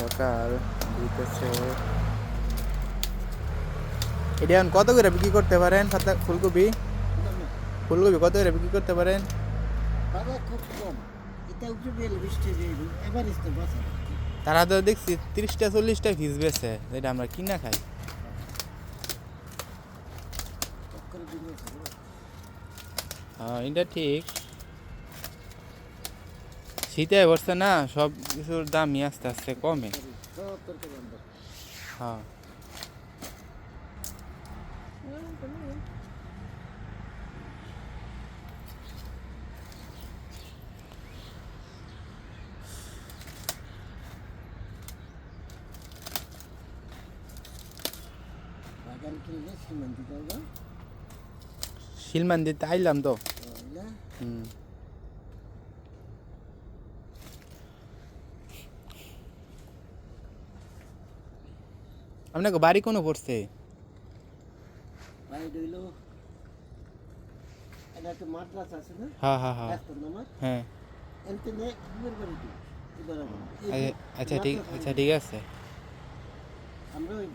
সকাল দিতেছে। এটা এখন কত করে বিক্রি করতে পারেন পাতা ফুলকপি? ফুলকপি কত করে বিক্রি করতে পারেন? বাবা খুব কম, এটা উপরে বেল 20 টাকা এভারেজ তো বাঁচা তারা তো দেখছি 30টা 40টা পিস বেছে, যেটা আমরা কিনা খাই। করে দিন হ্যাঁ এটা ঠিক, শীতে পড়ছে না, সব কিছুর দামই আস্তে আস্তে কমে। সব তরকারি আমরা হ্যাঁ বাগান কিনলে সিমেন্ট দিতে হবে শিলমান দিতে আইলাম তো। না হুম, আপনাকে বাড়ি কোনো পড়ছে? বাইরে হইল এটা একটা মাদ্রাসা আছে না হ্যাঁ হ্যাঁ হ্যাঁ রাস্তার নামার হ্যাঁ। এনতে নে দুয়ের বাড়ি দিই এবার আচ্ছা ঠিক, আচ্ছা ঠিক আছে। আমরা ওই